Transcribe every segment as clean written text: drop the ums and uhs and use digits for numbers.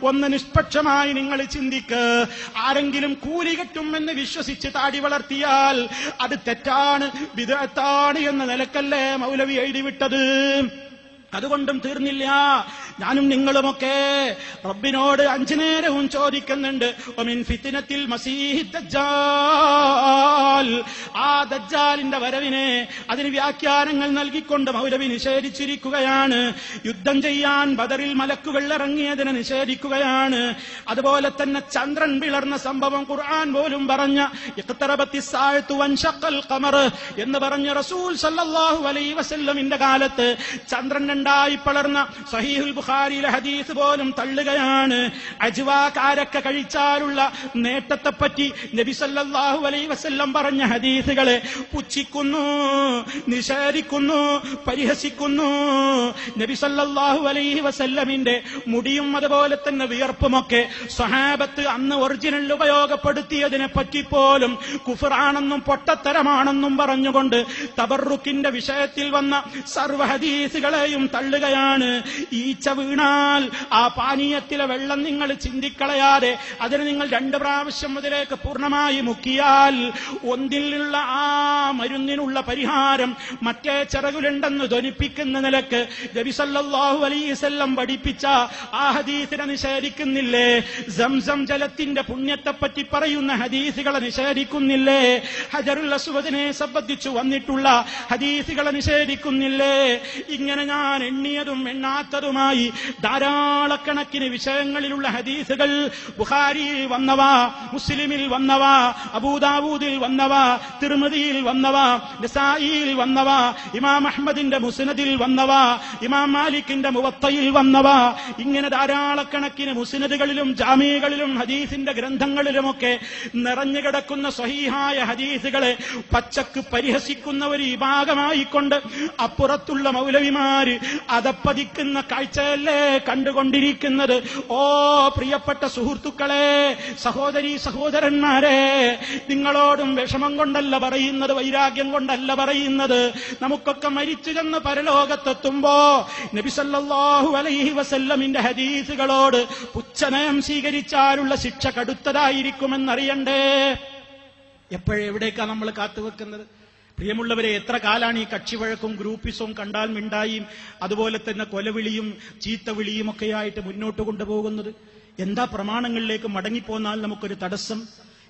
ഒന്ന് നിഷ്പക്ഷമായി നിങ്ങൾ ചിന്തിക്ക്. ആരെങ്കിലും കൂലി കിട്ടുമെന്ന് വിശ്വസിച്ച് താടി വളർത്തിയാൽ അത് തെറ്റാണ്, ബിദ്അത്താണ് എന്ന നിലക്കല്ലേ മൗലവി എഴുതിവിട്ടത്. അതുകൊണ്ടും തീർന്നില്ല. ഞാനും നിങ്ങളുമൊക്കെ റബ്ബിനോട് 5 നേരവും ചോദിക്കുന്നുണ്ട്, വമിൻ ഫിത്നത്തിൽ മസീഹി ദജ്ജാൽ. ആ ദജ്ജാലിന്റെ വരവിനെ അതിന് വ്യാഖ്യാനങ്ങൾ നൽകിക്കൊണ്ട് മൗലവി നിഷേധിച്ചിരിക്കുകയാണ്. യുദ്ധം ചെയ്യാൻ ബദറിൽ മലക്കുകൾ ഇറങ്ങിയതിനെ നിഷേധിക്കുകയാണ്. അതുപോലെ തന്നെ ചന്ദ്രൻ പിളർന്ന സംഭവം ഖുർആൻ പോലും പറഞ്ഞ ഇഖ്തറബത്തിസ് സാഅതു വൻഷഖൽ ഖമർ എന്ന് പറഞ്ഞ റസൂൽ സല്ലല്ലാഹു അലൈഹി വസല്ലമിന്റെ കാലത്ത് ചന്ദ്രൻ രണ്ടായി പിളർന്ന സഹീഹുൽ ബുഖാരിയിലെ ഹദീസ് പോലും തള്ളുകയാണ്. അജ്വാ കാരക്ക കഴിച്ചാലുള്ള നേട്ടത്തെപ്പറ്റി നബി സല്ലല്ലാഹു അലൈഹി വസല്ലം പറഞ്ഞ ഹദീസുകളെ പുച്ഛിക്കുന്നു, നിഷേധിക്കുന്നു, പരിഹസിക്കുന്നു. നബി സല്ലല്ലാഹു അലൈഹി വസല്ലമിന്റെ മുടിയും അതുപോലെ തന്നെ വിയർപ്പുമൊക്കെ സ്വഹാബത്ത് അന്ന് ഒറിജിനൽ ഉപയോഗപ്പെടുത്തിയതിനെ പറ്റി പോലും കുഫ്റാണെന്നും പൊട്ടത്തരമാണെന്നും പറഞ്ഞുകൊണ്ട് തബറുക്കിന്റെ വിഷയത്തിൽ വന്ന സർവ്വ ഹദീസുകളെയും തള്ളുകയാണ്. ഈച്ച വീണാൽ ആ പാനീയത്തിലെ വെള്ളം നിങ്ങൾ ചിന്തിക്കളയാതെ അതിന് നിങ്ങൾ 2 പ്രാവശ്യം മുതലേക്ക് പൂർണ്ണമായി മുക്കിയാൽ ഒന്നിലുള്ള ആ മരുന്നിനുള്ള പരിഹാരം മറ്റേ ചിറകിലുണ്ടെന്ന് ധ്വനിപ്പിക്കുന്ന നിലക്ക് നബി സല്ലല്ലാഹു അലൈഹി വസല്ലം പഠിപ്പിച്ച ആ ഹദീസിനെ നിഷേധിക്കുന്നില്ലേ? സംസം ജലത്തിന്റെ പുണ്യത്തെപ്പറ്റി പറയുന്ന ഹദീസുകളെ നിഷേധിക്കുന്നില്ലേ? ഹജറുൽ അസ്വദിനെ സംബന്ധിച്ചു വന്നിട്ടുള്ള ഹദീസുകളെ നിഷേധിക്കുന്നില്ലേ? ഇങ്ങനെ ഞാൻ എണ്ണിയതും എണ്ണാത്തതുമായി ധാരാളക്കണക്കിന് വിഷയങ്ങളിലുള്ള ഹദീസുകൾ ബുഖാരിയിൽ വന്നവ, മുസ്ലിമിൽ വന്നവ, അബൂദാവൂദിൽ വന്നവ, തിർമിദിയിൽ വന്നവ, നസായിയിൽ വന്നവ, ഇമാം അഹ്മദിന്റെ മുസ്നദിൽ വന്നവ, ഇമാം മാലിക്കിന്റെ മുവത്തയിൽ വന്നവ, ഇങ്ങനെ ധാരാളക്കണക്കിന് മുസ്നദുകളിലും ജാമികളിലും ഹദീസിന്റെ ഗ്രന്ഥങ്ങളിലുമൊക്കെ നിറഞ്ഞു കിടക്കുന്ന സ്വഹീഹായ ഹദീസുകളെ പച്ചക്ക് പരിഹസിക്കുന്ന ഒരു വിഭാഗമായിക്കൊണ്ട് അപ്പുറത്തുള്ള മൗലവിമാര് അതപ്പതിക്കുന്ന കാഴ്ചയല്ലേ കണ്ടുകൊണ്ടിരിക്കുന്നത്. ഓ പ്രിയപ്പെട്ട സുഹൃത്തുക്കളെ, സഹോദരീ സഹോദരന്മാരെ, നിങ്ങളോടും വിഷമം കൊണ്ടല്ല പറയുന്നത്, വൈരാഗ്യം കൊണ്ടല്ല പറയുന്നത്. നമുക്കൊക്കെ മരിച്ചു ചെന്ന് പരലോകത്തെത്തുമ്പോ നബി സല്ലല്ലാഹു അലൈഹി വസല്ലമിന്റെ ഹദീസുകളോട് പുച്ഛനയം സ്വീകരിച്ചാലുള്ള ശിക്ഷ കടുത്തതായിരിക്കുമെന്നറിയണ്ടേ. എപ്പോഴെവിടേക്കാ നമ്മൾ കാത്തുവെക്കുന്നത്? പ്രിയമുള്ളവരെ, എത്ര കാലാണ് ഈ കക്ഷിവഴക്കും ഗ്രൂപ്പിസവും കണ്ടാൽ മിണ്ടായും അതുപോലെ തന്നെ കൊലവിളിയും ചീത്തവിളിയും ഒക്കെയായിട്ട് മുന്നോട്ട് കൊണ്ടുപോകുന്നത്? എന്താ പ്രമാണങ്ങളിലേക്ക് മടങ്ങിപ്പോന്നാൽ നമുക്കൊരു തടസ്സം?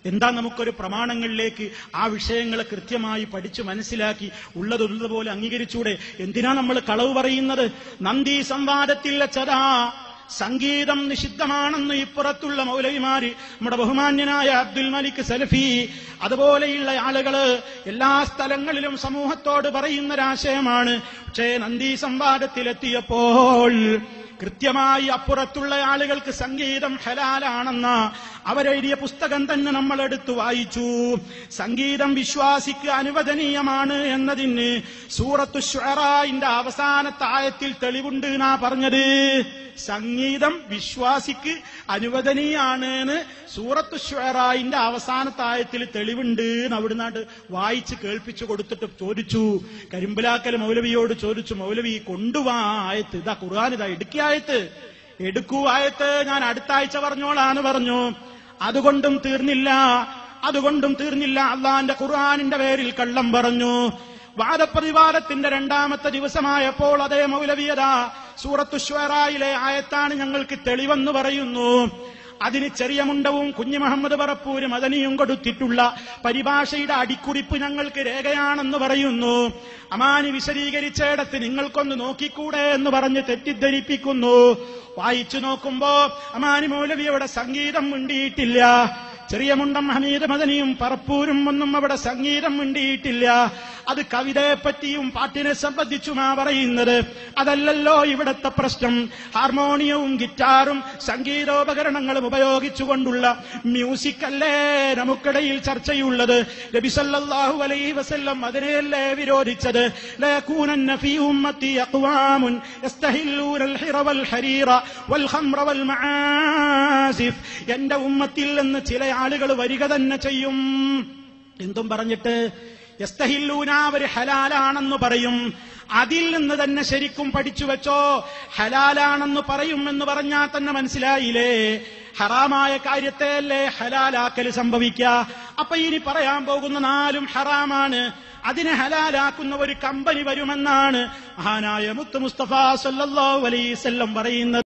എന്താ നമുക്കൊരു പ്രമാണങ്ങളിലേക്ക് ആ വിഷയങ്ങളെ കൃത്യമായി പഠിച്ചു മനസ്സിലാക്കി ഉള്ളതുള്ളതുപോലെ അംഗീകരിച്ചൂടെ? എന്തിനാ നമ്മൾ കളവ് പറയുന്നത്? നന്ദി സംവാദത്തിൽ വെച്ചതാ സംഗീതം നിഷിദ്ധമാണെന്ന് ഇപ്പുറത്തുള്ള മൗലവിമാര്, നമ്മുടെ ബഹുമാന്യനായ അബ്ദുൽ മലിക് സലഫി അതുപോലെയുള്ള ആളുകള് എല്ലാ സ്ഥലങ്ങളിലും സമൂഹത്തോട് പറയുന്നൊരാശയമാണ്. പക്ഷേ നന്ദി സംവാദത്തിലെത്തിയപ്പോൾ കൃത്യമായി അപ്പുറത്തുള്ള ആളുകൾക്ക് സംഗീതം ഹലാലാണെന്ന അവരെഴുതിയ പുസ്തകം തന്നെ നമ്മൾ എടുത്തു വായിച്ചു. സംഗീതം വിശ്വാസിക്ക് അനുവദനീയമാണ് എന്നതിന് സൂറത്തു ശുഅറാഇന്റെ അവസാനത്തെ ആയത്തിൽ തെളിവുണ്ട് എന്നാ പറഞ്ഞത്. സംഗീതം വിശ്വാസിക്ക് അനുവദനീയാണ് എന്ന് സൂറത്തു ശുഅറാഇന്റെ അവസാനത്തെ ആയത്തിൽ തെളിവുണ്ട് എന്ന് അവിടുന്ന് വായിച്ച് കേൾപ്പിച്ചു കൊടുത്തിട്ട് ചോദിച്ചു, കരിമ്പലാക്കൽ മൗലവിയോട് ചോദിച്ചു, മൗലവി കൊണ്ടുവാ ആയത്ത്, ഇതാ ഖുർആൻ, ഇതാ എടുക്കിയ ആയത്ത്, എടുക്കൂ ആയത്ത്, ഞാൻ അടുത്ത ആഴ്ച പറഞ്ഞോളാന്ന് പറഞ്ഞു. അതുകൊണ്ടും തീർന്നില്ല. അള്ളാന്റെ ഖുർആനിന്റെ പേരിൽ കള്ളം പറഞ്ഞു. വാദപ്രതിവാദത്തിന്റെ 2ാമത്തെ ദിവസമായപ്പോൾ അതേ മൗലവിയതാ സൂറത്തു ശുഅറായിലെ ആയത്താണ് ഞങ്ങൾക്ക് തെളിവെന്ന് പറയുന്നു. അതിന് ചെറിയ മുണ്ടവും കുഞ്ഞു മുഹമ്മദ് പറപ്പൂര് മദനിയും കൊടുത്തിട്ടുള്ള പരിഭാഷയുടെ അടിക്കുറിപ്പ് ഞങ്ങൾക്ക് രേഖയാണെന്ന് പറയുന്നു. അമാനി വിശദീകരിച്ചിടത്ത് നിങ്ങൾക്കൊന്ന് നോക്കിക്കൂടെ എന്ന് പറഞ്ഞ് തെറ്റിദ്ധരിപ്പിക്കുന്നു. വായിച്ചു നോക്കുമ്പോ അമാനി മൗലവിയുടെ സംഗീതം മിണ്ടിയിട്ടില്ല. ചെറിയ മുണ്ടം ഹമീദ് മദനിയും പറപ്പൂരും ഒന്നും അവിടെ സംഗീതം മിണ്ടിയിട്ടില്ല. അത് കവിതയെപ്പറ്റിയും പാട്ടിനെ സംബന്ധിച്ചുമാ പറയുന്നത്. അതല്ലല്ലോ ഇവിടത്തെ പ്രശ്നം. ഹാർമോണിയവും ഗിറ്റാറും സംഗീതോപകരണങ്ങളും ഉപയോഗിച്ചുകൊണ്ടുള്ള മ്യൂസിക് അല്ലേ നമുക്കിടയിൽ ചർച്ചയുള്ളത്. നബി സല്ലല്ലാഹു അലൈഹി വസല്ലം അതിനെയല്ലേ വിരോധിച്ചത്? ലയകൂനന്ന ഫീ ഉമ്മത്തി അഖ്വാമുൻ യസ്തഹില്ലൂനൽ ഹിറ വൽ ഹരീറ വൽ ഖംറ വൽ മആസിഫ്. എന്റെ ഉമ്മത്തിൽ നിന്ന് ചില ആളുകൾ വരിക തന്നെ ചെയ്യും. എന്തും പറഞ്ഞിട്ട് യസ്തഹില്ലൂന, അവര് ഹലാലാണെന്ന് പറയും. അതിൽ നിന്ന് തന്നെ ശരിക്കും പഠിച്ചു വെച്ചോ. ഹലാലാണെന്ന് പറയും എന്ന് പറഞ്ഞാൽ തന്നെ മനസ്സിലായില്ലേ, ഹറാമായ കാര്യത്തെയല്ലേ ഹലാലാക്കൽ സംഭവിക്കുക. അപ്പൊ ഇനി പറയാൻ പോകുന്ന 4 ഹറാമാണ്. അതിനെ ഹലാലാക്കുന്ന ഒരു കമ്പനി വരുമെന്നാണ് മഹാനായ മുത്ത് മുസ്തഫ സല്ലല്ലാഹു അലൈഹി വസല്ലം പറയുന്നത്.